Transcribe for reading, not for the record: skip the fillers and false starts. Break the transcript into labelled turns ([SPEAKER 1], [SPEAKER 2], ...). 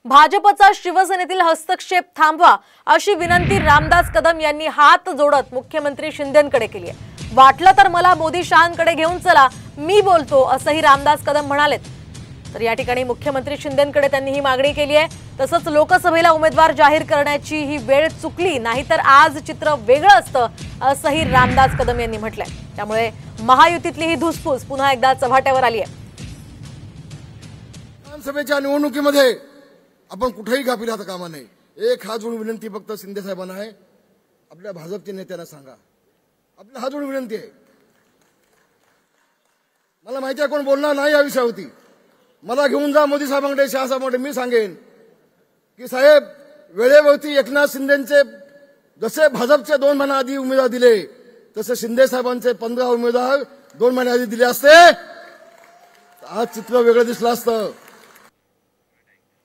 [SPEAKER 1] भाजपचा शिवसेनेतील हस्तक्षेप थांबवा अशी विनंती रामदास कदम यांनी हात जोडत मुख्यमंत्री शिंदेंकडे केली आहे। वाटलं तर मला मोदी शहांकडे घेऊन चला, मी बोलतो असंही रामदास कदम म्हणालेत। तर या ठिकाणी मुख्यमंत्री शिंदेंकडे त्यांनी ही मागणी केली आहे। तसंच लोकसभेला उमेदवार जाहीर करण्याची ही वेळ चुकली, नाहीतर आज चित्र वेगळं असतं असंही रामदास कदम यांनी म्हटलंय। त्यामुळे महायुतीतली ही धुसफूस पुन्हा एकदा चव्हाट्यावर आली आहे।
[SPEAKER 2] विधानसभेच्या निवडणुकीमध्ये आपण कुठेही गाफील राहता कामा नये। एक हात जोडून विनंती फक्त शिंदे साहेबांना आहे, आपल्या भाजपच्या नेत्यांना सांगा, आपल्या हात जोडून विनंती आहे। मला माहिती आहे कोण बोलणार नाही या विषयावरती, मला घेऊन जा मोदी साहेबांकडे, शहा साहेबांकडे। मी सांगेन की साहेब, वेळेवरती एकनाथ शिंदेचे जसे भाजपचे 2 महिने आधी उमेदवार दिले, तसे शिंदे साहेबांचे 15 उमेदवार 2 महिने आधी दिले असते, आज चित्र वेगळं दिसलं असतं।